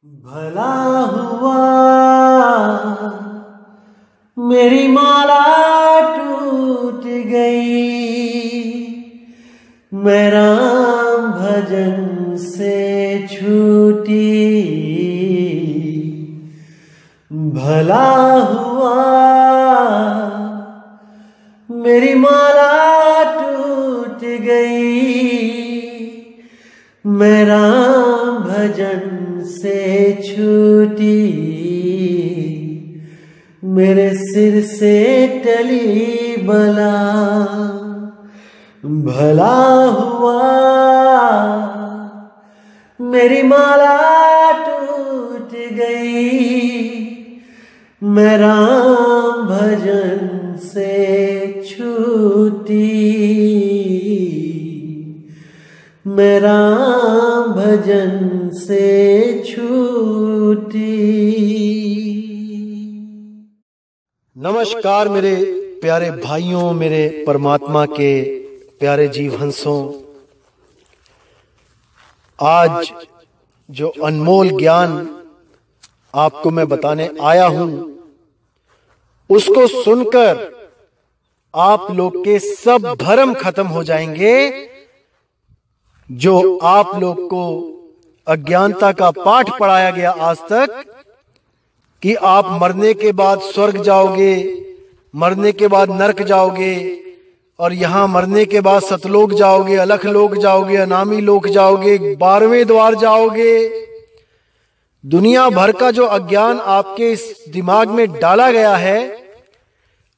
भला हुआ मेरी माला टूट गई, मैं राम भजन से छूटी। भला हुआ मेरी माला टूट गई, मैं राम भजन से छूटी। मेरे सिर से टली बला, भला हुआ मेरी माला टूट गई, मैं राम भजन से छूटी। मैं राम भजन से छूटी। नमस्कार मेरे प्यारे भाइयों, मेरे परमात्मा के प्यारे जीव हंसों। आज जो अनमोल ज्ञान आपको मैं बताने आया हूं, उसको सुनकर आप लोग के सब भरम खत्म हो जाएंगे। जो आप लोग को अज्ञानता का पाठ पढ़ाया गया आज तक कि आप मरने के बाद स्वर्ग जाओगे, मरने के बाद नरक जाओगे, और यहां मरने के बाद सतलोक जाओगे, अलख लोक जाओगे, अनामी लोक जाओगे, 12वें द्वार जाओगे। दुनिया भर का जो अज्ञान आपके इस दिमाग में डाला गया है,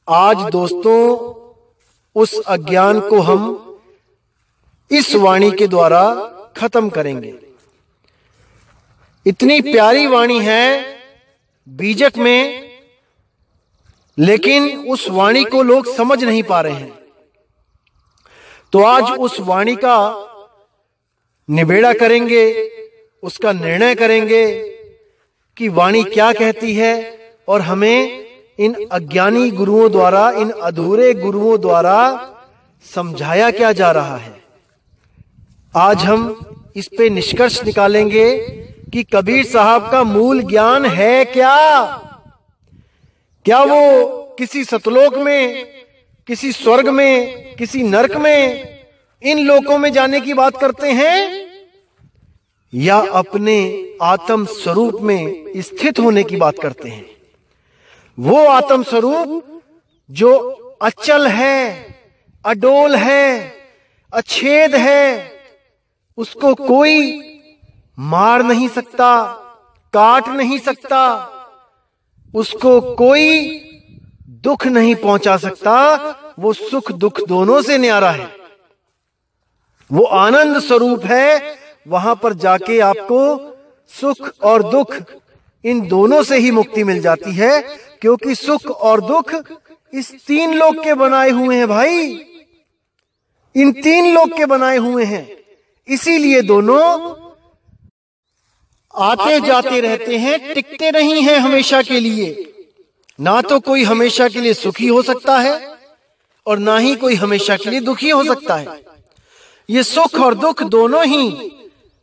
आज दोस्तों उस अज्ञान को हम इस वाणी के द्वारा खत्म करेंगे। इतनी प्यारी वाणी है बीजक में, लेकिन उस वाणी को लोग समझ नहीं पा रहे हैं। तो आज उस वाणी का निबेड़ा करेंगे, उसका निर्णय करेंगे कि वाणी क्या कहती है और हमें इन अज्ञानी गुरुओं द्वारा, इन अधूरे गुरुओं द्वारा समझाया क्या जा रहा है। आज हम इस पे निष्कर्ष निकालेंगे कि कबीर साहब का मूल ज्ञान है क्या। क्या वो किसी सतलोक में, किसी स्वर्ग में, किसी नरक में, इन लोकों में जाने की बात करते हैं, या अपने आत्म स्वरूप में स्थित होने की बात करते हैं। वो आत्म स्वरूप जो अचल है, अडोल है, अछेद है, उसको कोई मार नहीं सकता, काट नहीं सकता, उसको कोई दुख नहीं पहुंचा सकता। वो सुख दुख दोनों से न्यारा है, वो आनंद स्वरूप है। वहां पर जाके आपको सुख और दुख इन दोनों से ही मुक्ति मिल जाती है, क्योंकि सुख और दुख इस 3 लोक के बनाए हुए हैं भाई, इन 3 लोक के बनाए हुए हैं। इसीलिए दोनों आते जाते रहते हैं, टिकते नहीं हैं हमेशा के लिए। ना तो कोई हमेशा के लिए सुखी हो सकता है और ना ही कोई हमेशा के लिए दुखी हो सकता है। ये सुख और दुख दोनों ही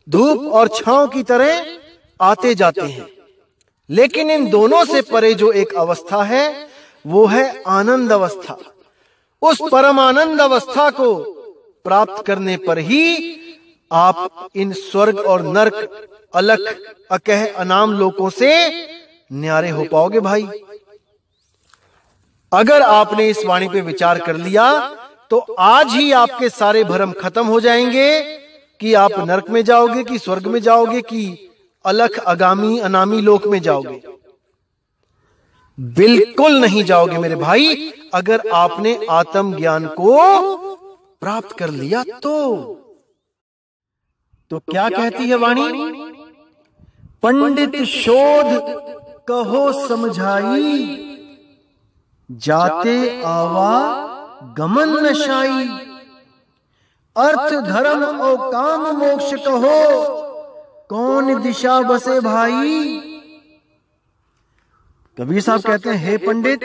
धूप और छांव की तरह आते जाते हैं, लेकिन इन दोनों से परे जो एक अवस्था है, वो है आनंद अवस्था। उस परम आनंद अवस्था को प्राप्त करने पर ही आप इन स्वर्ग और नरक, अलख, अकह, अनाम लोकों से न्यारे हो पाओगे भाई। अगर आपने इस वाणी पे विचार कर लिया तो आज ही आपके सारे भ्रम खत्म हो जाएंगे कि आप नरक में जाओगे, कि स्वर्ग में जाओगे, कि अलख, अगामी, अनामी लोक में जाओगे। बिल्कुल नहीं जाओगे मेरे भाई, अगर आपने आत्म ज्ञान को प्राप्त कर लिया तो क्या कहती है वाणी? पंडित शोध कहो समझाई, जाते आवा गमन नशाई। अर्थ धर्म और काम मोक्ष कहो, कौन दिशा बसे भाई। कबीर साहब कहते हैं, हे पंडित,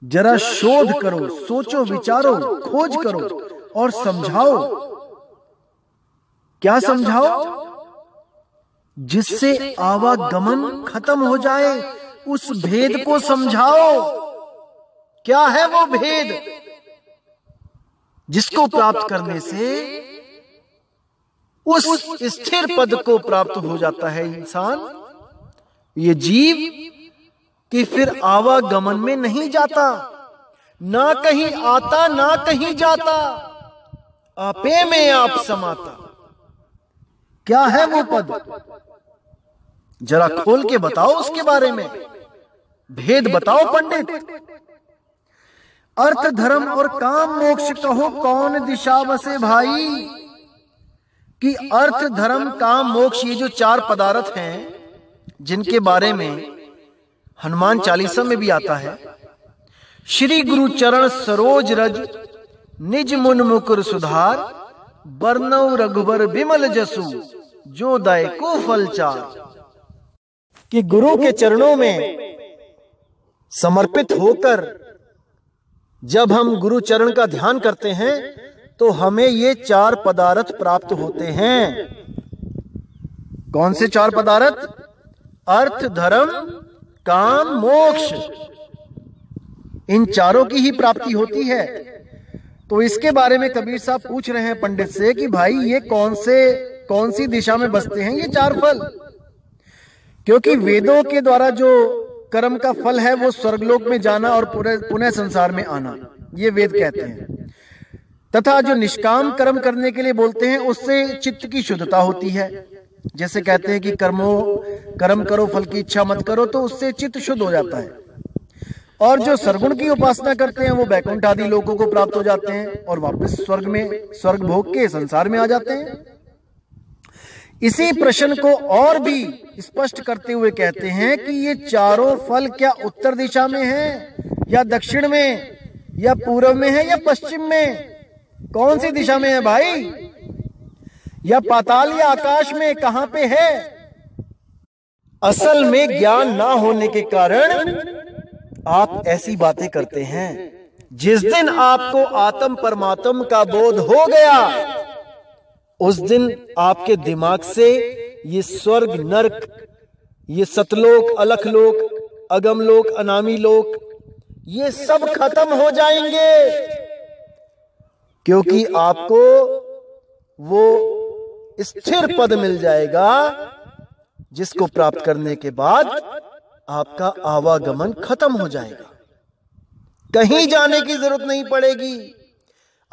जरा शोध करो, सोचो, विचारो, खोज करो और समझाओ। क्या समझाओ? जिससे आवागमन खत्म हो जाए, उस भेद को समझाओ। क्या है वो भेद जिसको प्राप्त करने से उस स्थिर पद को प्राप्त हो जाता है इंसान, ये जीव, कि फिर आवागमन में नहीं जाता, ना कहीं आता ना कहीं जाता, आपे में आप समाता। क्या है वो पद? जरा खोल के बताओ, उसके बारे में भेद बताओ पंडित। अर्थ धर्म और काम मोक्ष कहो कौन दिशा बसे भाई। कि अर्थ धर्म काम मोक्ष, ये जो 4 पदार्थ हैं जिनके बारे में हनुमान चालीसा में भी आता है, श्री गुरु चरण सरोज रज निज मुन मुकुर सुधार, बरनऊ रघुबर विमल जसु जो दय को फल चार। कि गुरु के चरणों में समर्पित होकर जब हम गुरु चरण का ध्यान करते हैं तो हमें ये 4 पदार्थ प्राप्त होते हैं। कौन से 4 पदार्थ? अर्थ धर्म काम मोक्ष, इन चारों की ही प्राप्ति होती है। तो इसके बारे में कबीर साहब पूछ रहे हैं पंडित से कि भाई ये कौन सी दिशा में बसते हैं ये 4 फल। क्योंकि वेदों के द्वारा जो कर्म का फल है वो स्वर्गलोक में जाना और पुनः संसार में आना, ये वेद कहते हैं। तथा जो निष्काम कर्म करने के लिए बोलते हैं उससे चित्त की शुद्धता होती है। जैसे कहते हैं कि कर्म करो फल की इच्छा मत करो, तो उससे चित्त शुद्ध हो जाता है। और जो सरगुण की उपासना करते हैं वो बैकुंठ आदि लोगों को प्राप्त हो जाते हैं और वापस स्वर्ग भोग के संसार में आ जाते हैं। इसी प्रश्न को और भी स्पष्ट करते हुए कहते हैं कि ये चारों फल क्या उत्तर दिशा में हैं या दक्षिण में या पूर्व में है या पश्चिम में? कौन सी दिशा में है भाई? या पाताल या आकाश में, कहां पे है? असल में ज्ञान ना होने के कारण आप ऐसी बातें करते हैं। जिस दिन आपको आत्म परमात्म का बोध हो गया उस दिन आपके दिमाग से ये स्वर्ग नरक, ये सतलोक अलखलोक अगमलोक अनामी लोक, ये सब खत्म हो जाएंगे। क्योंकि आपको वो स्थिर पद मिल जाएगा जिसको प्राप्त करने के बाद आपका आवागमन खत्म हो जाएगा, कहीं जाने की जरूरत नहीं पड़ेगी।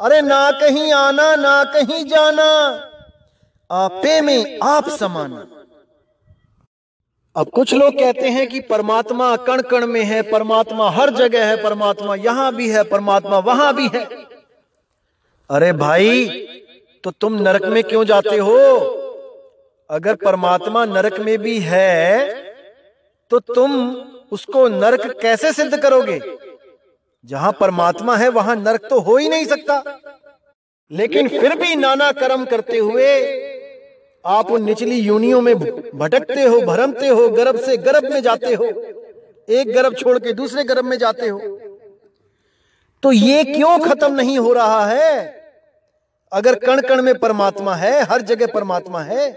अरे ना कहीं आना ना कहीं जाना, आपे में आप समाना। अब कुछ लोग कहते हैं कि परमात्मा कण कण में है, परमात्मा हर जगह है, परमात्मा यहां भी है, परमात्मा वहां भी है। अरे भाई, तो तुम नरक में क्यों जाते हो? अगर परमात्मा नरक में भी है तो तुम उसको नरक कैसे सिद्ध करोगे? जहां परमात्मा है वहां नरक तो हो ही नहीं सकता। लेकिन फिर भी नाना कर्म करते हुए आप उन निचली योनियों में भटकते हो, भरमते हो, गर्भ से गर्भ में जाते हो, एक गर्भ छोड़ के दूसरे गर्भ में जाते हो। तो ये क्यों खत्म नहीं हो रहा है? अगर कण कण में परमात्मा है, हर जगह परमात्मा है,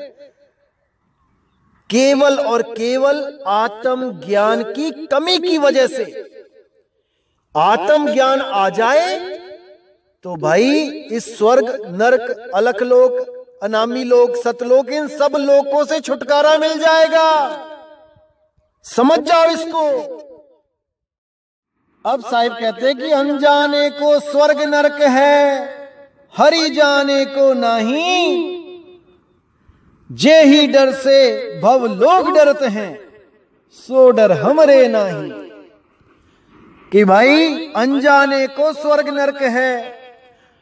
केवल और केवल आत्म ज्ञान की कमी की वजह से आत्म ज्ञान आ जाए तो भाई इस स्वर्ग नरक अलखलोक अनामी लोक सतलोक इन सब लोकों से छुटकारा मिल जाएगा। समझ जाओ इसको। अब साहिब कहते हैं कि अनजाने को स्वर्ग नरक है, हरि जाने को नहीं, जे ही डर से भव लोग डरते हैं, सो डर हमरे नहीं। कि भाई अनजाने को स्वर्ग नरक है,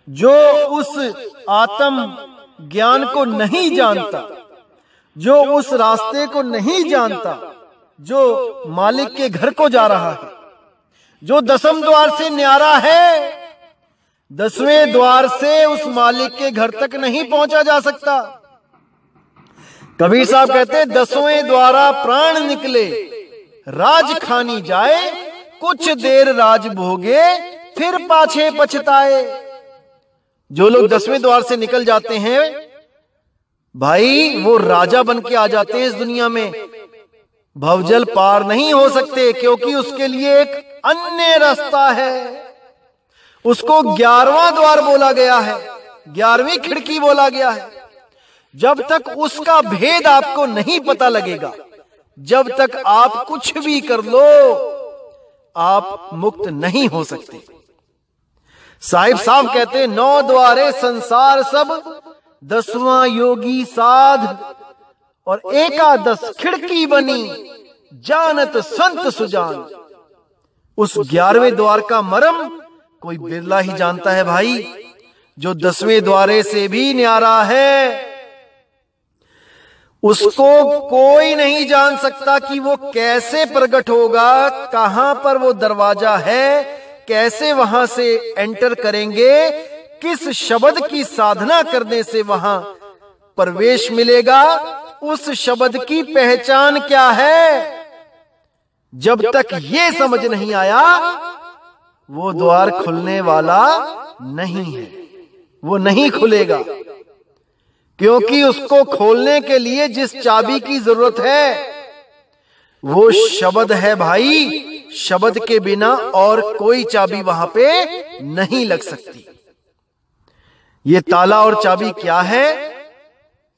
जो उस आत्म ज्ञान को नहीं जानता, जो उस रास्ते को नहीं जानता, जो मालिक के घर को जा रहा है, जो 10वें द्वार से न्यारा है, 10वें द्वार से उस मालिक के घर तक नहीं पहुंचा जा सकता। कबीर साहब कहते हैं 10वें द्वारा प्राण निकले, राज खानी जाए, कुछ देर राज भोगे, फिर पाछे पछताए। जो लोग 10वें द्वार से निकल जाते हैं भाई वो राजा बन के आ जाते हैं इस दुनिया में, भवजल पार नहीं हो सकते, क्योंकि उसके लिए एक अन्य रास्ता है। उसको 11वां द्वार बोला गया है, 11वीं खिड़की बोला गया है। जब तक उसका भेद आपको नहीं पता लगेगा, जब तक आप कुछ भी कर लो, आप मुक्त नहीं हो सकते। साहिब साहब कहते हैं 9 द्वारे संसार सब, 10वां योगी साध, और 11 खिड़की बनी, जानत संत सुजान। उस 11वें द्वार का मर्म कोई बिरला ही जानता है भाई, जो 10वें द्वारे से भी न्यारा है। उसको कोई नहीं जान सकता कि वो कैसे प्रकट होगा, कहां पर वो दरवाजा है, कैसे वहां से एंटर करेंगे, किस शब्द की साधना करने से वहां प्रवेश मिलेगा, उस शब्द की पहचान क्या है। जब तक ये समझ नहीं आया, वो द्वार खुलने वाला नहीं है, वो नहीं खुलेगा। क्योंकि उसको खोलने के लिए जिस चाबी की जरूरत है वो शब्द है भाई। शब्द के बिना और कोई चाबी वहां पे नहीं लग सकती। ये ताला और चाबी क्या है,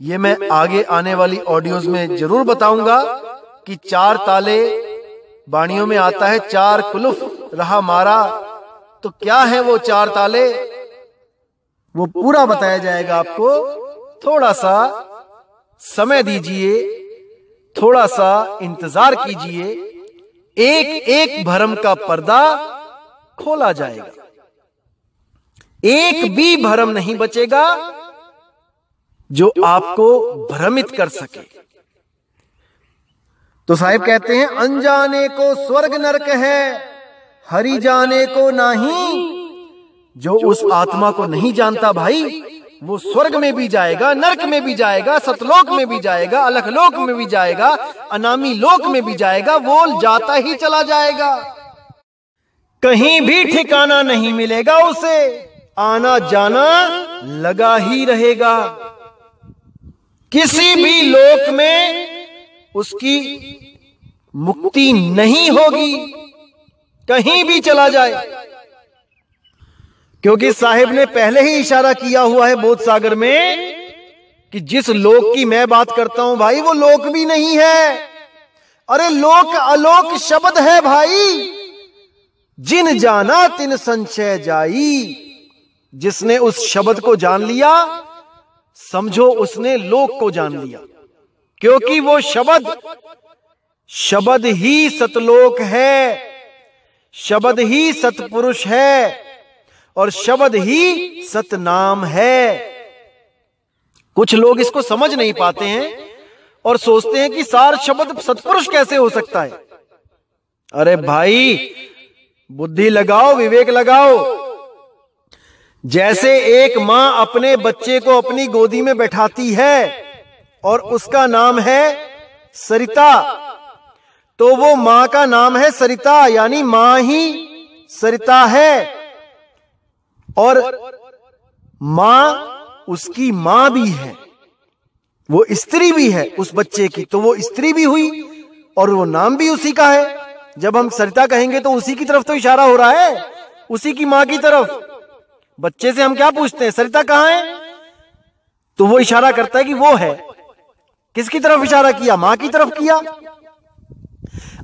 ये मैं आगे आने वाली ऑडियोज में जरूर बताऊंगा कि 4 ताले बाणियों में आता है, 4 कुलुफ रहा मारा। तो क्या है वो 4 ताले, वो पूरा बताया जाएगा आपको। थोड़ा सा समय दीजिए, थोड़ा सा इंतजार कीजिए, एक एक भरम का पर्दा खोला जाएगा, एक भी भरम नहीं बचेगा जो आपको भ्रमित कर सके। तो साहिब कहते हैं अनजाने को स्वर्ग नरक है, हरि जाने को नहीं। जो उस आत्मा को नहीं जानता भाई, वो स्वर्ग में भी जाएगा, नरक में भी जाएगा, सतलोक में भी जाएगा, अलखलोक में भी जाएगा, अनामी लोक में भी जाएगा, वो जाता ही चला जाएगा। कहीं भी ठिकाना नहीं मिलेगा उसे, आना जाना लगा ही रहेगा। किसी भी लोक में उसकी मुक्ति नहीं होगी, कहीं भी चला जाए। क्योंकि साहिब ने पहले ही इशारा किया हुआ है बोध सागर में कि जिस लोक की मैं बात करता हूं भाई, वो लोक भी नहीं है। अरे लोक अलोक शब्द है भाई। जिन जाना तिन संशय जाई। जिसने उस शब्द को जान लिया, समझो उसने लोक को जान लिया। क्योंकि वो शब्द ही सतलोक है, शब्द ही सतपुरुष है, और शब्द ही सतनाम है। कुछ लोग इसको समझ नहीं पाते हैं और सोचते हैं कि सार शब्द सतपुरुष कैसे हो सकता है। अरे भाई बुद्धि लगाओ, विवेक लगाओ। जैसे एक मां अपने बच्चे को अपनी गोदी में बैठाती है और उसका नाम है सरिता, तो वो मां का नाम है सरिता, यानी मां ही सरिता है। और मां उसकी मां भी है, वो स्त्री भी है उस बच्चे की, तो वो स्त्री भी हुई और वो नाम भी उसी का है। जब हम सरिता कहेंगे तो उसी की तरफ तो इशारा हो रहा है, उसी की मां की तरफ। बच्चे से हम क्या पूछते हैं, सरिता कहां है, तो वो इशारा करता है कि वो है। किसकी तरफ इशारा किया, मां की तरफ किया।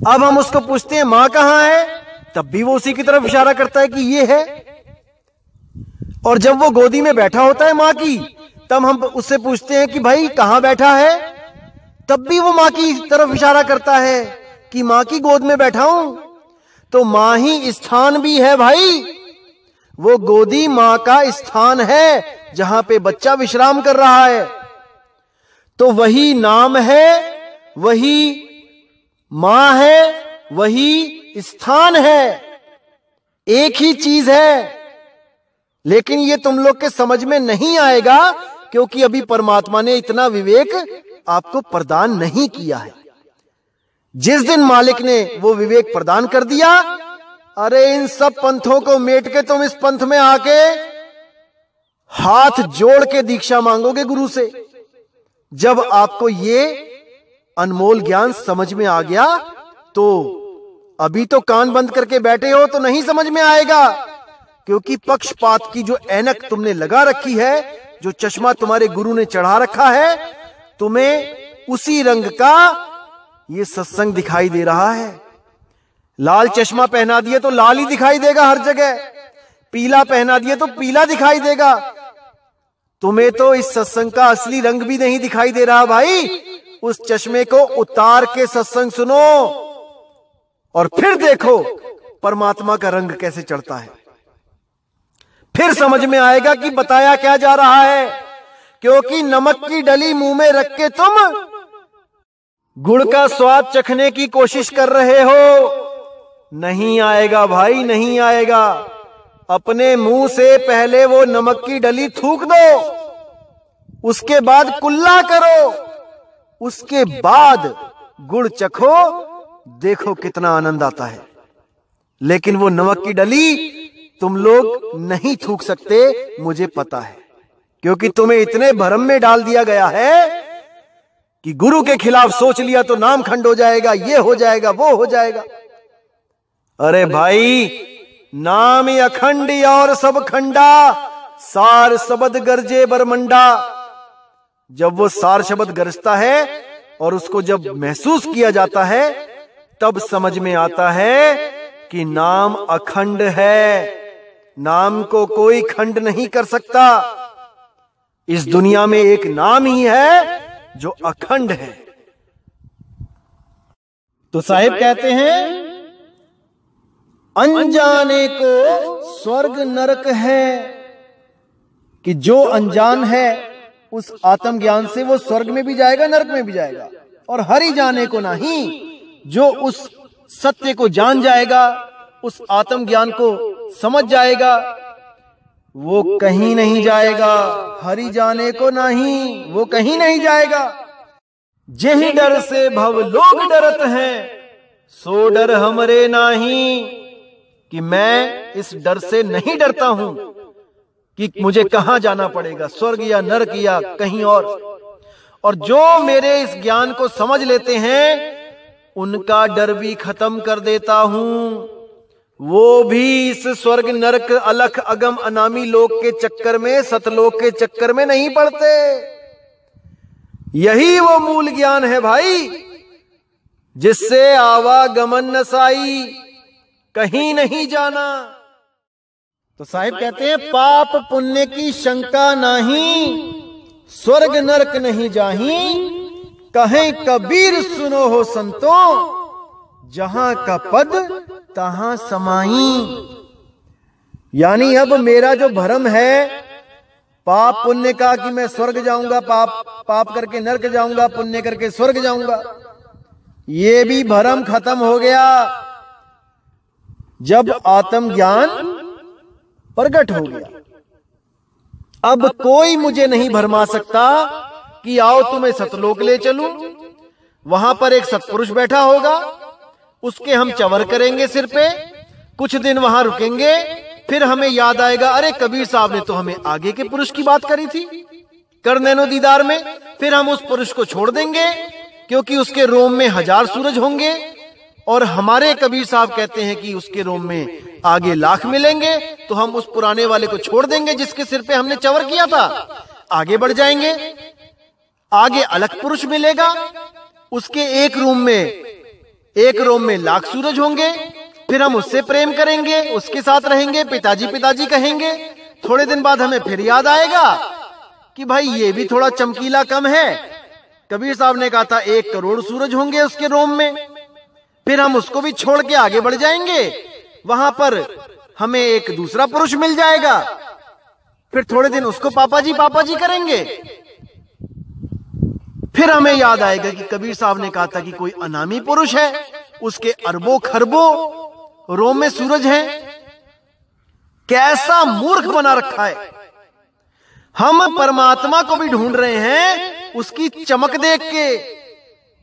अब हम उसको पूछते हैं मां कहां है, तब भी वो उसी की तरफ इशारा करता है कि ये है। और जब वो गोदी में बैठा होता है मां की, तब हम उससे पूछते हैं कि भाई कहां बैठा है, तब भी वो मां की तरफ इशारा करता है कि मां की गोद में बैठा हूं। तो मां ही स्थान भी है भाई, वो गोदी मां का स्थान है जहां पे बच्चा विश्राम कर रहा है। तो वही नाम है, वही मां है, वही स्थान है, एक ही चीज है। लेकिन ये तुम लोग के समझ में नहीं आएगा क्योंकि अभी परमात्मा ने इतना विवेक आपको प्रदान नहीं किया है। जिस दिन मालिक ने वो विवेक प्रदान कर दिया, अरे इन सब पंथों को मेट के तुम इस पंथ में आके हाथ जोड़ के दीक्षा मांगोगे गुरु से। जब आपको ये अनमोल ज्ञान समझ में आ गया तो अभी तो कान बंद करके बैठे हो तो नहीं समझ में आएगा, क्योंकि पक्षपात की जो ऐनक तुमने लगा रखी है, जो चश्मा तुम्हारे गुरु ने चढ़ा रखा है, तुम्हें उसी रंग का ये सत्संग दिखाई दे रहा है। लाल चश्मा पहना दिए तो लाल ही दिखाई देगा हर जगह, पीला पहना दिए तो पीला दिखाई देगा। तुम्हें तो इस सत्संग का असली रंग भी नहीं दिखाई दे रहा भाई। उस चश्मे को उतार के सत्संग सुनो और फिर देखो परमात्मा का रंग कैसे चढ़ता है। फिर समझ में आएगा कि बताया क्या जा रहा है। क्योंकि नमक की डली मुंह में रख के तुम गुड़ का स्वाद चखने की कोशिश कर रहे हो। नहीं आएगा भाई, नहीं आएगा। अपने मुंह से पहले वो नमक की डली थूक दो, उसके बाद कुल्ला करो, उसके बाद गुड़ चखो, देखो कितना आनंद आता है। लेकिन वो नमक की डली तुम लोग नहीं थूक सकते, मुझे पता है, क्योंकि तुम्हें इतने भरम में डाल दिया गया है कि गुरु के खिलाफ सोच लिया तो नाम खंड हो जाएगा, ये हो जाएगा, वो हो जाएगा। अरे भाई, नाम अखंड और सब खंडा, सार शब्द गरजे बरमंडा। जब वो सार शब्द गरजता है और उसको जब महसूस किया जाता है, तब समझ में आता है कि नाम अखंड है। नाम को कोई खंड नहीं कर सकता। इस दुनिया में एक नाम ही है जो अखंड है। तो साहिब कहते हैं, अनजाने को स्वर्ग नरक है, कि जो अनजान है उस आत्मज्ञान से वो स्वर्ग में भी जाएगा, नरक में भी जाएगा। और हरि जाने को नहीं, जो उस सत्य को जान जाएगा, उस आत्मज्ञान को समझ जाएगा, वो कहीं नहीं जाएगा। हरि जाने को नहीं, वो कहीं नहीं जाएगा। जेहि डर से भव लोग डरत हैं, सो डर हमरे नाही। कि मैं इस डर से नहीं डरता हूं कि मुझे कहां जाना पड़ेगा, स्वर्ग या नरक या कहीं और जो मेरे इस ज्ञान को समझ लेते हैं, उनका डर भी खत्म कर देता हूं। वो भी इस स्वर्ग नरक अलख अगम अनामी लोक के चक्कर में, सतलोक के चक्कर में नहीं पड़ते। यही वो मूल ज्ञान है भाई, जिससे आवागमन नसाई, कहीं नहीं जाना। तो साहिब कहते हैं, पाप पुण्य की शंका नहीं, स्वर्ग नरक नहीं जाही। कहें कबीर सुनो हो संतों, जहां का पद तहां समाई। यानी अब मेरा जो भ्रम है पाप पुण्य का, कि मैं स्वर्ग जाऊंगा, पाप करके नरक जाऊंगा, पुण्य करके स्वर्ग जाऊंगा, ये भी भ्रम खत्म हो गया जब आत्मज्ञान प्रकट हो गया। अब कोई मुझे नहीं भरमा सकता कि आओ तुम्हें सतलोक ले चलूं। वहां पर एक सत्पुरुष बैठा होगा, उसके हम चवर करेंगे सिर पे, कुछ दिन वहां रुकेंगे, फिर हमें याद आएगा, अरे कबीर साहब ने तो हमें आगे के पुरुष की बात करी थी, कर नैनो दीदार में। फिर हम उस पुरुष को छोड़ देंगे, क्योंकि उसके रोम में 1000 सूरज होंगे, और हमारे कबीर साहब कहते हैं कि उसके रोम में आगे लाख मिलेंगे। तो हम उस पुराने वाले को छोड़ देंगे जिसके सिर पे हमने चवर किया था, आगे बढ़ जाएंगे। आगे अलग पुरुष मिलेगा, उसके एक रोम में लाख सूरज होंगे। फिर हम उससे प्रेम करेंगे, उसके साथ रहेंगे, पिताजी पिताजी कहेंगे। थोड़े दिन बाद हमें फिर याद आएगा कि भाई ये भी थोड़ा चमकीला कम है। कबीर साहब ने कहा था 1 करोड़ सूरज होंगे उसके रोम में। फिर हम उसको भी छोड़ के आगे बढ़ जाएंगे, वहां पर हमें एक दूसरा पुरुष मिल जाएगा। फिर थोड़े दिन उसको पापा जी करेंगे। फिर हमें याद आएगा कि कबीर साहब ने कहा था कि कोई अनामी पुरुष है, उसके अरबों खरबों रोम में सूरज हैं। कैसा मूर्ख बना रखा है। हम परमात्मा को भी ढूंढ रहे हैं उसकी चमक देख के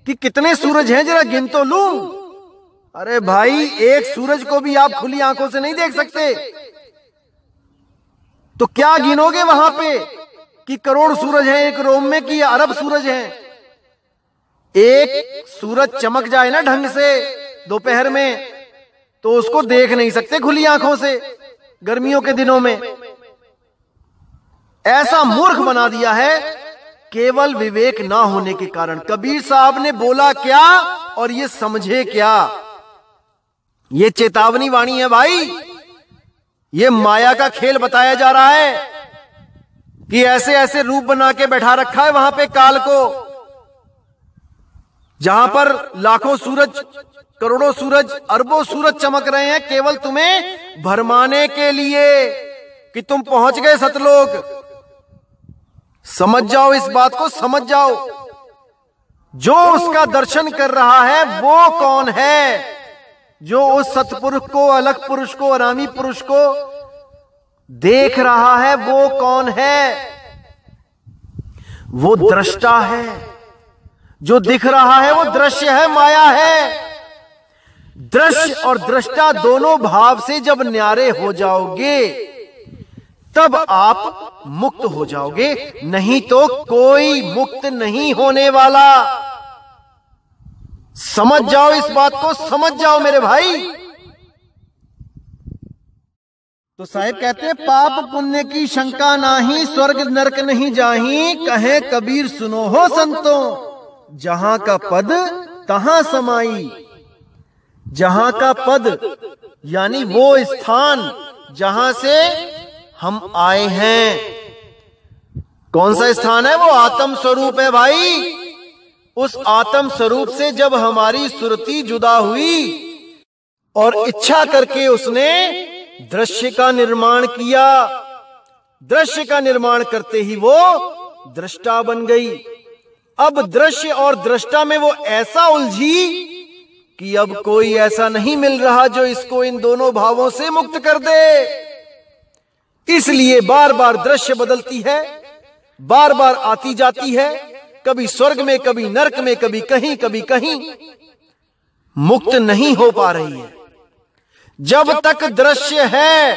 कि कितने सूरज हैं, जरा गिन तो लूं। अरे भाई, एक सूरज को भी आप खुली आंखों से नहीं देख सकते, तो क्या गिनोगे वहां पे? कि करोड़ सूरज हैं एक रोम में, कि अरब सूरज हैं? एक सूरज चमक जाए ना ढंग से दोपहर में, तो उसको देख नहीं सकते खुली आंखों से गर्मियों के दिनों में। ऐसा मूर्ख बना दिया है केवल विवेक ना होने के कारण। कबीर साहब ने बोला क्या और ये समझे क्या? ये चेतावनी वाणी है भाई। ये माया का खेल बताया जा रहा है कि ऐसे ऐसे रूप बना के बैठा रखा है वहां पे काल को, जहां पर लाखों सूरज, करोड़ों सूरज, अरबों सूरज चमक रहे हैं केवल तुम्हें भरमाने के लिए कि तुम पहुंच गए सतलोक। समझ जाओ, इस बात को समझ जाओ। जो उसका दर्शन कर रहा है वो कौन है? जो उस सतपुरुष को, अलग पुरुष को, अरामी पुरुष को देख रहा है वो कौन है? वो दृष्टा है। जो दिख रहा है वो दृश्य है, माया है। दृश्य और दृष्टा दोनों भाव से जब न्यारे हो जाओगे तब आप मुक्त हो जाओगे, नहीं तो कोई मुक्त नहीं होने वाला। समझ जाओ, इस बात को समझ जाओ मेरे भाई। तो साहिब कहते हैं पाप पुण्य की शंका नाही, स्वर्ग नरक नहीं जाही, कहे कबीर सुनो हो संतों, जहां का पद तहां समाई। जहां का पद यानी वो स्थान जहां से हम आए हैं। कौन सा स्थान है? वो आत्म स्वरूप है भाई। उस आत्म स्वरूप से जब हमारी सुरति जुदा हुई और इच्छा करके उसने दृश्य का निर्माण किया, दृश्य का निर्माण करते ही वो दृष्टा बन गई। अब दृश्य और दृष्टा में वो ऐसा उलझी कि अब कोई ऐसा नहीं मिल रहा जो इसको इन दोनों भावों से मुक्त कर दे। इसलिए बार बार दृश्य बदलती है, बार बार आती जाती है, कभी स्वर्ग में, कभी नरक में, कभी कहीं, मुक्त नहीं हो पा रही है। जब तक दृश्य है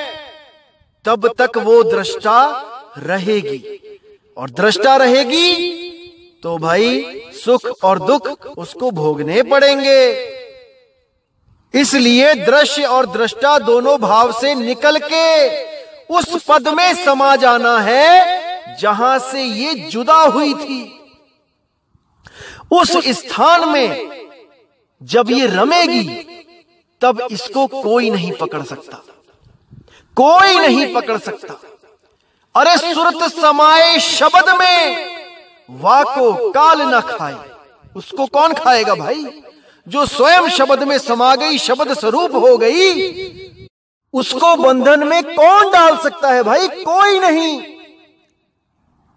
तब तक वो दृष्टा रहेगी, और दृष्टा रहेगी तो भाई सुख और दुख उसको भोगने पड़ेंगे। इसलिए दृश्य और दृष्टा दोनों भाव से निकल के उस पद में समा जाना है जहां से ये जुदा हुई थी। उस स्थान में जब ये रमेगी तब इसको कोई नहीं पकड़ सकता, कोई नहीं पकड़ सकता। अरे सुरत समाए शब्द में, वाको काल न खाए। उसको कौन खाएगा भाई? जो स्वयं शब्द में समा गई, शब्द स्वरूप हो गई, उसको बंधन में कौन डाल सकता है भाई? कोई नहीं।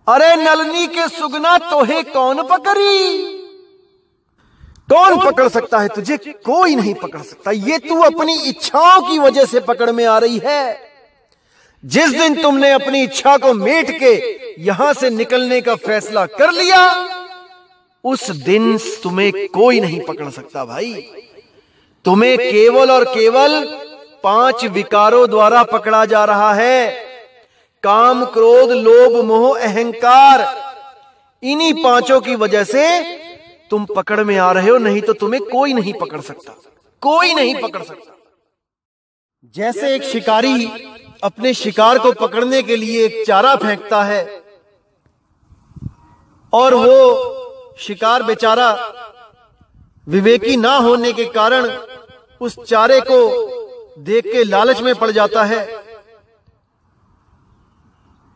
अरे नलनी के सुगना तोहे कौन पकड़ी? कौन पकड़ सकता है तुझे? कोई नहीं पकड़ सकता। ये तू अपनी इच्छाओं की वजह से पकड़ में आ रही है। जिस दिन तुमने अपनी इच्छा को मेट के यहां से निकलने का फैसला कर लिया, उस दिन तुम्हें कोई नहीं पकड़ सकता भाई। तुम्हें केवल और केवल 5 विकारों द्वारा पकड़ा जा रहा है। काम, क्रोध, लोभ, मोह, अहंकार। इन्हीं 5 की वजह से तुम पकड़ में आ रहे हो, नहीं तो तुम्हें कोई नहीं पकड़ सकता, कोई नहीं पकड़ सकता। जैसे एक शिकारी अपने शिकार को पकड़ने के लिए एक चारा फेंकता है और वो शिकार बेचारा विवेकी ना होने के कारण उस चारे को देख के लालच में पड़ जाता है।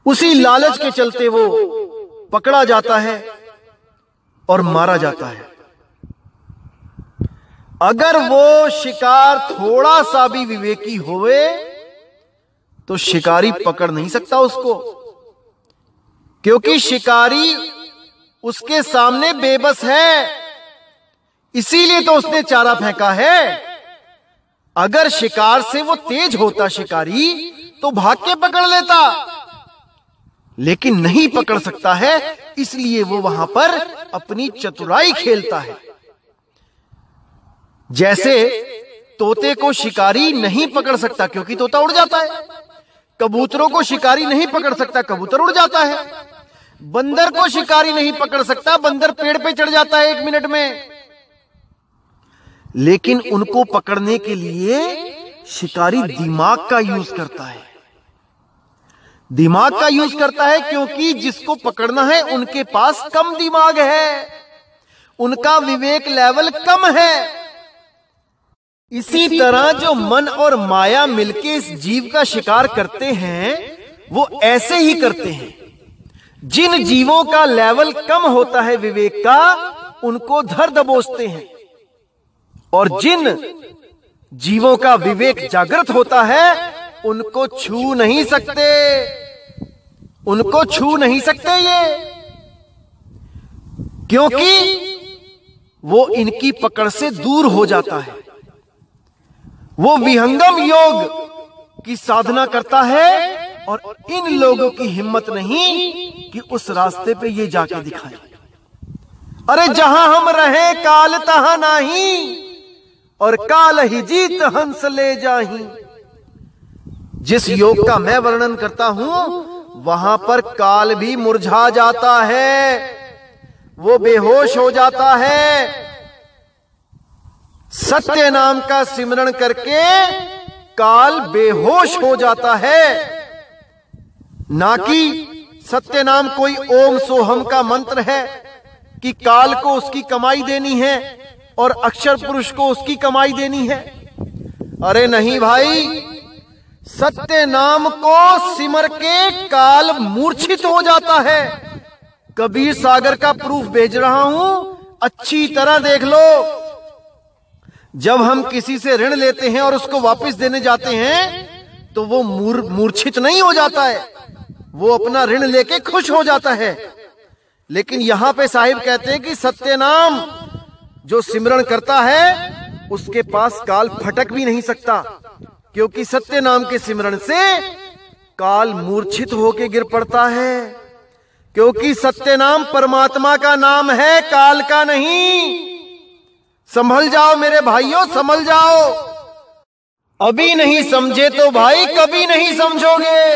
उसी लालच के चलते वो पकड़ा जाता है और मारा जाता है। अगर वो शिकार थोड़ा सा भी विवेकी होवे तो शिकारी पकड़ नहीं सकता उसको, क्योंकि शिकारी उसके सामने बेबस है। इसीलिए तो उसने चारा फेंका है। अगर शिकार से वो तेज होता शिकारी तो भाग के पकड़ लेता, लेकिन नहीं पकड़ सकता है, इसलिए वो वहां पर अपनी चतुराई खेलता है। जैसे तोते को शिकारी नहीं पकड़ सकता क्योंकि तोता उड़ जाता है, कबूतरों को शिकारी नहीं पकड़ सकता, कबूतर उड़ जाता है। बंदर को शिकारी नहीं पकड़ सकता, बंदर पेड़ पे चढ़ जाता है 1 मिनट में। लेकिन उनको पकड़ने के लिए शिकारी दिमाग का यूज करता है। दिमाग का यूज करता है क्योंकि जिसको पकड़ना है उनके पास कम दिमाग है, उनका विवेक लेवल कम है। इसी तरह जो मन और माया मिलके इस जीव का शिकार करते हैं वो ऐसे ही करते हैं। जिन जीवों का लेवल कम होता है विवेक का, उनको धर दबोचते हैं, और जिन जीवों का विवेक जागृत होता है उनको छू नहीं सकते, उनको छू नहीं सकते ये, क्योंकि वो इनकी पकड़ से दूर हो जाता है। वो विहंगम योग की साधना करता है और इन लोगों की हिम्मत नहीं कि उस रास्ते पे ये जाके दिखाए। अरे जहां हम रहे काल तहां नहीं, और काल ही जीत हंस ले जाही। जिस योग का मैं वर्णन करता हूं वहां पर काल भी मुरझा जाता है, वो बेहोश हो जाता है। सत्य नाम का सिमरण करके काल बेहोश हो जाता है, ना कि सत्य नाम कोई ओम सोहम का मंत्र है कि काल को उसकी कमाई देनी है और अक्षर पुरुष को उसकी कमाई देनी है। अरे नहीं भाई, सत्य नाम को सिमर के काल मूर्छित हो जाता है। कबीर सागर का प्रूफ भेज रहा हूं, अच्छी तरह देख लो। जब हम किसी से ऋण लेते हैं और उसको वापस देने जाते हैं तो वो मूर्छित नहीं हो जाता है, वो अपना ऋण लेके खुश हो जाता है। लेकिन यहां पे साहिब कहते हैं कि सत्य नाम जो सिमरण करता है उसके पास काल फटक भी नहीं सकता, क्योंकि सत्य नाम के सिमरण से काल मूर्छित होके गिर पड़ता है। क्योंकि सत्य नाम परमात्मा का नाम है, काल का नहीं। संभल जाओ मेरे भाइयों, संभल जाओ। अभी नहीं समझे तो भाई कभी नहीं समझोगे।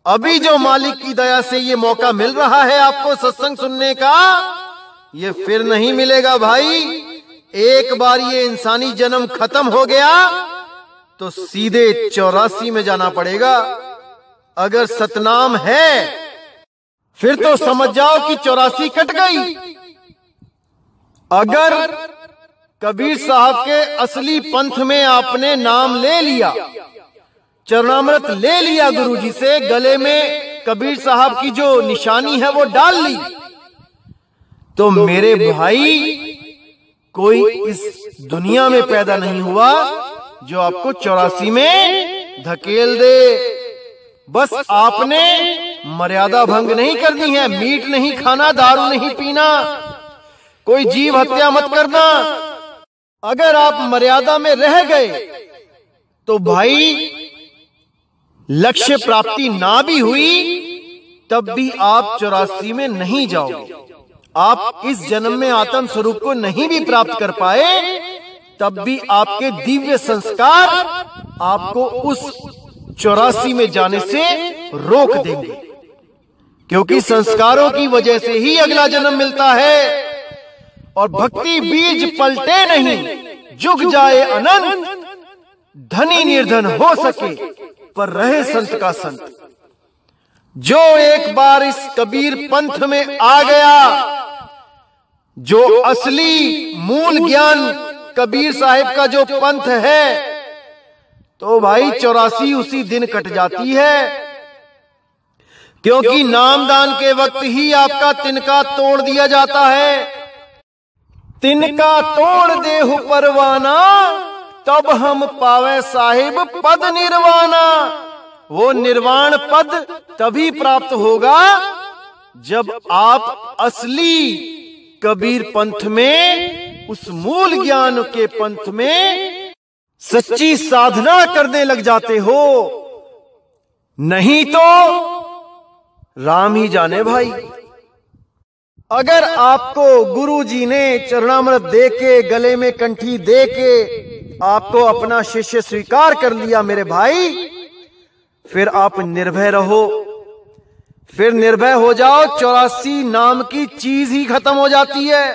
अभी जो मालिक की दया से ये मौका मिल रहा है आपको सत्संग सुनने का, ये फिर नहीं मिलेगा भाई। एक बार ये इंसानी जन्म खत्म हो गया तो सीधे 84 में जाना पड़ेगा। अगर सतनाम है फिर तो समझ जाओ कि 84 कट गई। अगर कबीर साहब के असली पंथ में आपने नाम ले लिया, चरणामृत ले लिया गुरुजी से, गले में कबीर साहब की जो निशानी है वो डाल ली, तो मेरे भाई कोई इस दुनिया में पैदा नहीं हुआ जो आपको 84 में धकेल दे। बस आपने मर्यादा भंग नहीं करनी है, मीट नहीं खाना, दारू नहीं पीना, कोई जीव हत्या मत करना। अगर आप मर्यादा में रह गए तो भाई लक्ष्य प्राप्ति ना भी हुई तब भी आप 84 में नहीं जाओगे। आप इस जन्म में आत्म स्वरूप को नहीं भी प्राप्त कर पाए तब भी आपके दिव्य संस्कार आपको उस 84 में जाने से रोक देंगे, क्योंकि संस्कारों की वजह से ही अगला जन्म मिलता है। और भक्ति बीज पलटे नहीं, जुग जाए अनंत, धनी निर्धन हो सके पर रहे संत का संत। जो एक बार इस कबीर पंथ में आ गया, जो असली मूल ज्ञान कबीर साहिब का जो पंथ है, तो भाई 84 उसी दिन कट जाती है। क्योंकि नामदान के वक्त ही आपका तिनका तोड़ दिया जाता है। तिनका तोड़ देहु परवाना, तब हम पावे साहिब पद निर्वाणा। वो निर्वाण पद तभी प्राप्त होगा जब आप असली कबीर पंथ में, उस मूल ज्ञान के पंथ में सच्ची साधना करने लग जाते हो। नहीं तो राम ही जाने भाई। अगर आपको गुरुजी ने चरणामृत देके, गले में कंठी देके आपको अपना शिष्य स्वीकार कर लिया मेरे भाई, फिर आप निर्भय रहो, फिर निर्भय हो जाओ, 84 नाम की चीज ही खत्म हो जाती है।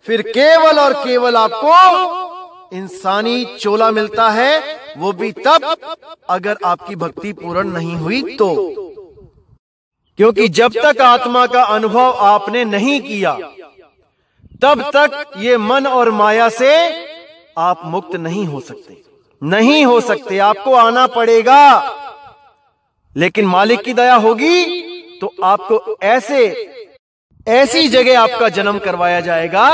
फिर केवल और केवल आपको इंसानी चोला मिलता है, वो भी तब अगर आपकी भक्ति पूर्ण नहीं हुई तो। क्योंकि जब तक आत्मा का अनुभव आपने नहीं किया तब तक ये मन और माया से आप मुक्त नहीं हो सकते, नहीं हो सकते। आपको आना पड़ेगा, लेकिन मालिक की दया होगी तो आपको ऐसी जगह आपका जन्म करवाया जाएगा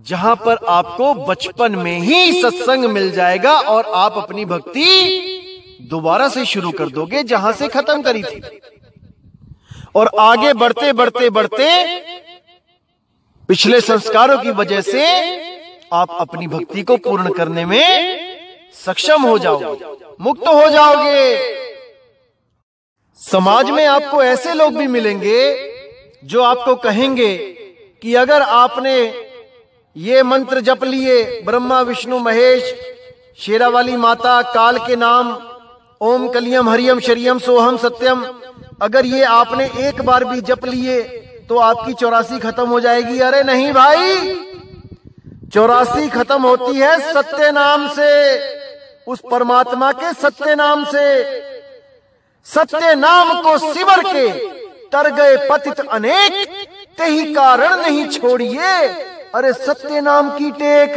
जहां पर आपको बचपन में ही सत्संग मिल जाएगा और आप अपनी भक्ति दोबारा से शुरू कर दोगे जहां से खत्म करी थी। और आगे बढ़ते बढ़ते बढ़ते पिछले संस्कारों की वजह से आप अपनी भक्ति को पूर्ण करने में सक्षम हो जाओगे, मुक्त हो जाओगे। समाज में आपको ऐसे लोग भी मिलेंगे जो आपको कहेंगे कि अगर आपने ये मंत्र जप लिए, ब्रह्मा विष्णु महेश, शेरावाली माता, काल के नाम, ओम कलियम हरियम शरियम सोहम सत्यम, अगर ये आपने एक बार भी जप लिए तो आपकी 84 खत्म हो जाएगी। अरे नहीं भाई, 84 खत्म होती है सत्य नाम से, उस परमात्मा के सत्य नाम से। सत्य नाम को सिमर के तर गए पतित अनेक, तेहि कारण नहीं छोड़िए। अरे सत्य नाम की टेक,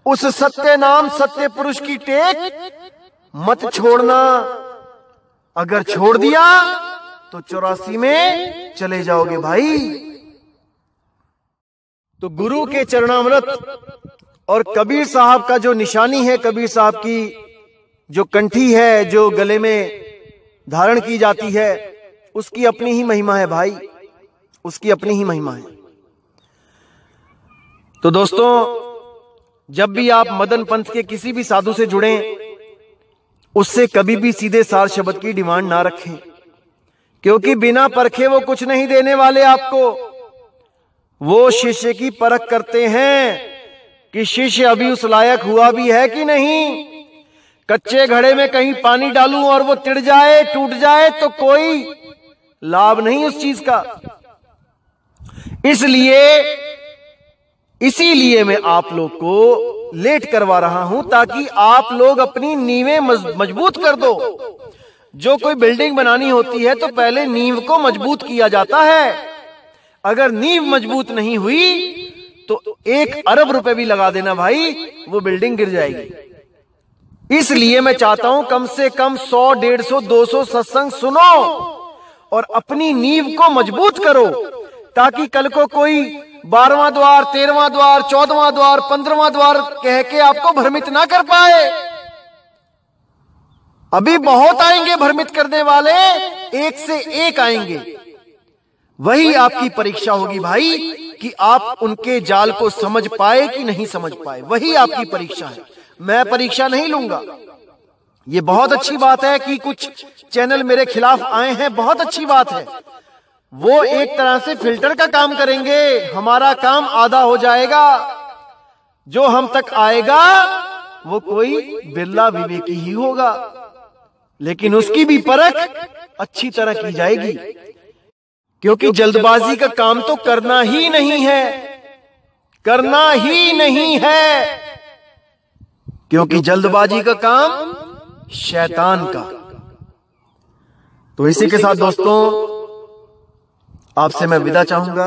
उस सत्य नाम सत्य पुरुष की टेक मत छोड़ना। अगर छोड़ दिया तो 84 में चले जाओगे भाई। तो गुरु के चरणामृत और कबीर साहब का जो निशानी है, कबीर साहब की जो कंठी है जो गले में धारण की जाती है, उसकी अपनी ही महिमा है भाई, उसकी अपनी ही महिमा है। तो दोस्तों, जब भी आप मदन पंथ के किसी भी साधु से जुड़ें, उससे कभी भी सीधे सार शब्द की डिमांड ना रखें, क्योंकि बिना परखे वो कुछ नहीं देने वाले आपको। वो शिष्य की परख करते हैं कि शिष्य अभी उस लायक हुआ भी है कि नहीं। कच्चे घड़े में कहीं पानी डालूं और वो टिड़ जाए, टूट जाए, तो कोई लाभ नहीं उस चीज का। इसीलिए मैं आप लोग को लेट करवा रहा हूं, ताकि आप लोग अपनी नींवें मजबूत कर दो। जो कोई बिल्डिंग बनानी होती है तो पहले नींव को मजबूत किया जाता है। अगर नींव मजबूत नहीं हुई तो 1 अरब रुपए भी लगा देना भाई, वो बिल्डिंग गिर जाएगी। इसलिए मैं चाहता हूं कम से कम 100, 150, 200 सत्संग सुनो और अपनी नींव को मजबूत करो, ताकि कल को कोई 12वां द्वार, 13वां द्वार, 14वां द्वार, 15वां द्वार कह के आपको भ्रमित ना कर पाए। अभी बहुत आएंगे भ्रमित करने वाले, एक से एक आएंगे। वही आपकी परीक्षा होगी भाई कि आप उनके जाल को समझ पाए कि नहीं समझ पाए, वही आपकी परीक्षा है। मैं परीक्षा नहीं लूंगा। ये बहुत अच्छी बात है कि कुछ चैनल मेरे खिलाफ आए हैं, बहुत अच्छी बात है। वो एक तरह से फिल्टर का काम करेंगे, हमारा काम आधा हो जाएगा। जो हम तक आएगा वो कोई बिरला विवेकी ही होगा, लेकिन उसकी भी परख अच्छी तरह की जाएगी, क्योंकि जल्दबाजी का काम तो करना ही नहीं है, करना ही नहीं है, क्योंकि जल्दबाजी का काम शैतान का। तो इसी के साथ दोस्तों, आपसे मैं विदा चाहूंगा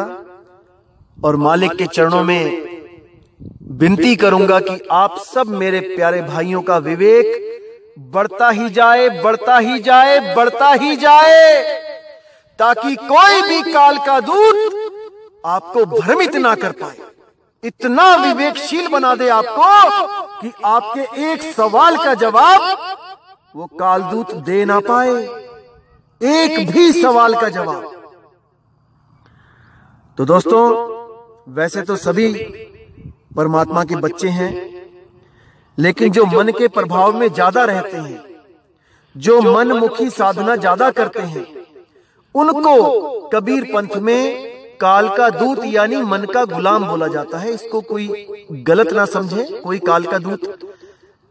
और मालिक के चरणों में विनती करूंगा कि आप सब मेरे प्यारे भाइयों का विवेक बढ़ता ही जाए, बढ़ता ही जाए, बढ़ता ही जाए, ताकि कोई भी काल का दूत आपको भ्रमित ना कर पाए। इतना विवेकशील बना दे आपको कि आपके एक सवाल का जवाब वो कालदूत दे ना पाए, एक भी सवाल का जवाब। तो दोस्तों, वैसे तो सभी परमात्मा के बच्चे हैं, लेकिन जो मन के प्रभाव में ज्यादा रहते हैं, जो मनमुखी साधना ज्यादा करते हैं, उनको कबीर पंथ में काल का दूत यानी मन का गुलाम बोला जाता है। इसको कोई गलत ना समझे, कोई काल का दूत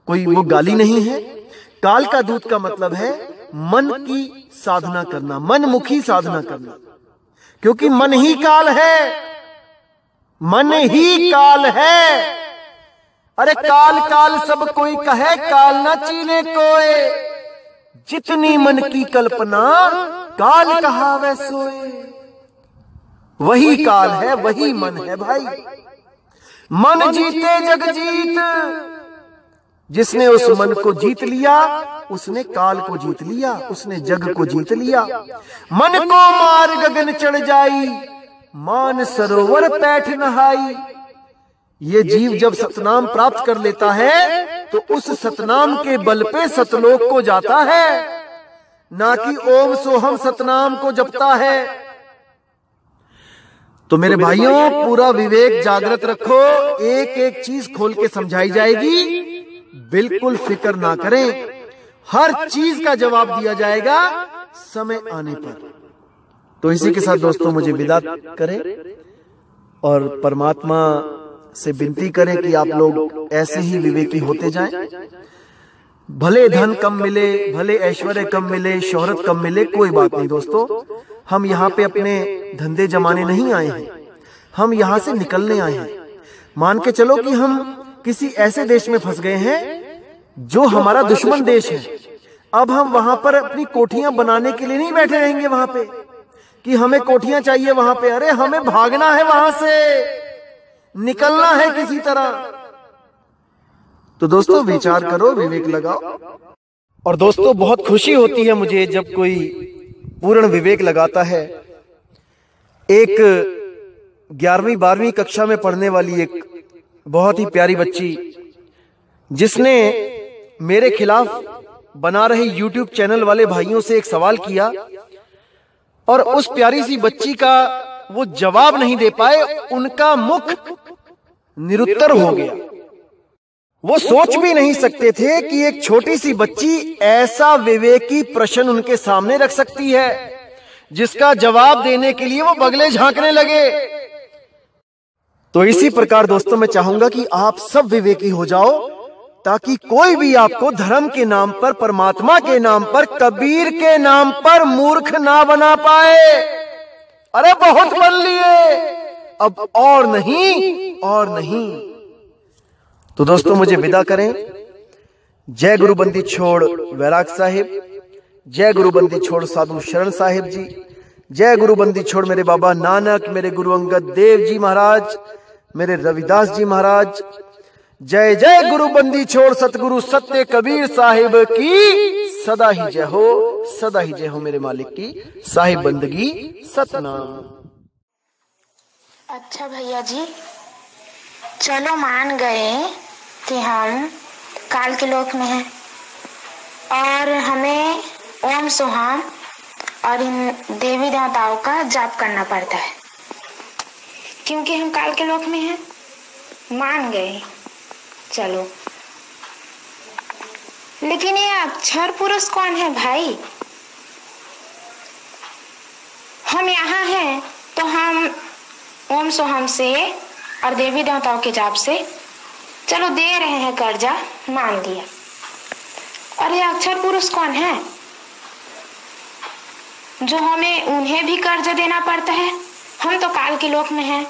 कोई वो गाली नहीं है। काल का दूत का मतलब है मन की साधना करना, मनमुखी साधना करना, क्योंकि मन ही काल है, मन ही काल है। अरे काल काल सब कोई कहे, काल ना चीने कोय, जितनी मन की कल्पना काल कहावे सोए। वही काल है, वही मन है भाई। मन जीते जग जीत, जिसने उस मन को जीत लिया उसने काल को जीत लिया, उसने जग को जीत लिया। मन को मार गगन चढ़ जाई, मान सरोवर पैठ नहाई। ये जीव जब सतनाम प्राप्त कर लेता है तो उस सतनाम के बल पे सतलोक को जाता है, ना कि ओम सोहम सतनाम को जपता है। तो मेरे भाइयों, पूरा विवेक जागृत रखो, एक एक चीज खोल के समझाई जाएगी, बिल्कुल फिक्र ना करें, हर चीज का जवाब दिया जाएगा समय आने पर। तो इसी के साथ दोस्तों मुझे विदा करें और परमात्मा से विनती करें कि आप लोग ऐसे ही विवेकी होते जाएं। भले धन कम मिले, भले ऐश्वर्य कम मिले, शोहरत कम मिले, कोई बात नहीं दोस्तों, हम यहाँ पे अपने धंधे जमाने नहीं आए हैं, हम यहाँ से निकलने आए हैं। मान के चलो कि हम किसी ऐसे देश में फंस गए हैं जो हमारा दुश्मन देश है। अब हम वहां पर अपनी कोठियां बनाने के लिए नहीं बैठे रहेंगे वहां पे कि हमें कोठियां चाहिए वहां पे। अरे हमें भागना है वहां से, निकलना है किसी तरह। तो दोस्तों विचार करो, विवेक लगाओ। और दोस्तों बहुत खुशी होती है मुझे जब कोई पूर्ण विवेक लगाता है। एक 11वीं 12वीं कक्षा में पढ़ने वाली एक बहुत ही प्यारी बच्ची, जिसने मेरे खिलाफ बना रहे YouTube चैनल वाले भाइयों से एक सवाल किया और उस प्यारी सी बच्ची का वो जवाब नहीं दे पाए, उनका मुख निरुत्तर हो गया। वो सोच भी नहीं सकते थे कि एक छोटी सी बच्ची ऐसा विवेकी प्रश्न उनके सामने रख सकती है, जिसका जवाब देने के लिए वो बगले झांकने लगे। तो इसी प्रकार दोस्तों मैं चाहूंगा कि आप सब विवेकी हो जाओ, ताकि कोई भी आपको धर्म के नाम पर, परमात्मा के नाम पर, कबीर के नाम पर मूर्ख ना बना पाए। अरे बहुत बन लिए, अब और नहीं, और नहीं। तो दोस्तों मुझे विदा करें। जय गुरु बंदी छोड़ वैराग साहिब, जय गुरु बंदी छोड़ साधु शरण साहिब जी, जय गुरु बंदी छोड़ मेरे बाबा नानक, मेरे गुरु अंगद देव जी महाराज, मेरे रविदास जी महाराज। जय जय गुरु बंदी छोड़ सतगुरु सत्य कबीर साहिब की सदा ही जय हो, सदा ही जय हो मेरे मालिक की साहिब बंदगी सतनाम। अच्छा भैया जी, चलो मान गए कि हम काल के लोक में हैं और हमें ओम सोहम और इन देवी देवताओं का जाप करना पड़ता है, क्योंकि हम काल के लोक में हैं। मान गए, चलो। लेकिन ये अक्षर पुरुष कौन है भाई? हम यहाँ हैं तो हम ओम सोहम से और देवी देवताओं के जाप से चलो दे रहे हैं कर्जा, मान लिया। और ये अक्षर पुरुष कौन है जो हमें उन्हें भी कर्जा देना पड़ता है? हम तो काल के लोक में हैं,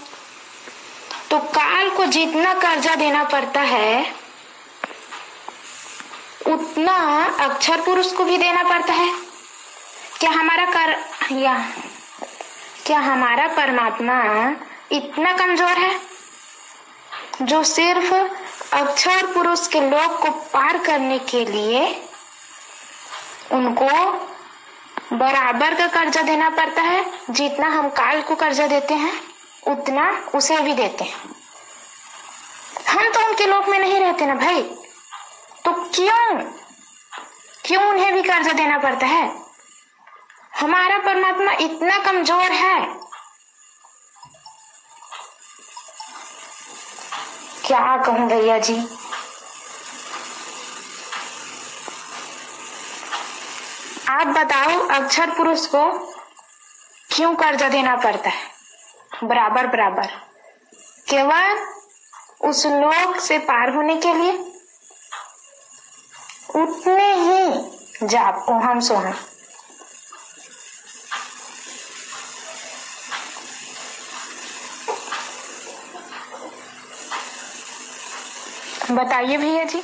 तो काल को जितना कर्जा देना पड़ता है उतना अक्षर पुरुष को भी देना पड़ता है। क्या हमारा परमात्मा इतना कमजोर है जो सिर्फ अक्षर पुरुष के लोक को पार करने के लिए उनको बराबर का कर्जा देना पड़ता है? जितना हम काल को कर्जा देते हैं उतना उसे भी देते हैं। हम तो उनके लोक में नहीं रहते ना भाई, तो क्यों उन्हें भी कर्जा देना पड़ता है? हमारा परमात्मा इतना कमजोर है, क्या कहूं भैया जी। आप बताओ, अक्षर पुरुष को क्यों कर्जा देना पड़ता है बराबर बराबर? केवल उस लोक से पार होने के लिए। उतने ही जाप ओम सोहम बताइए भैया जी।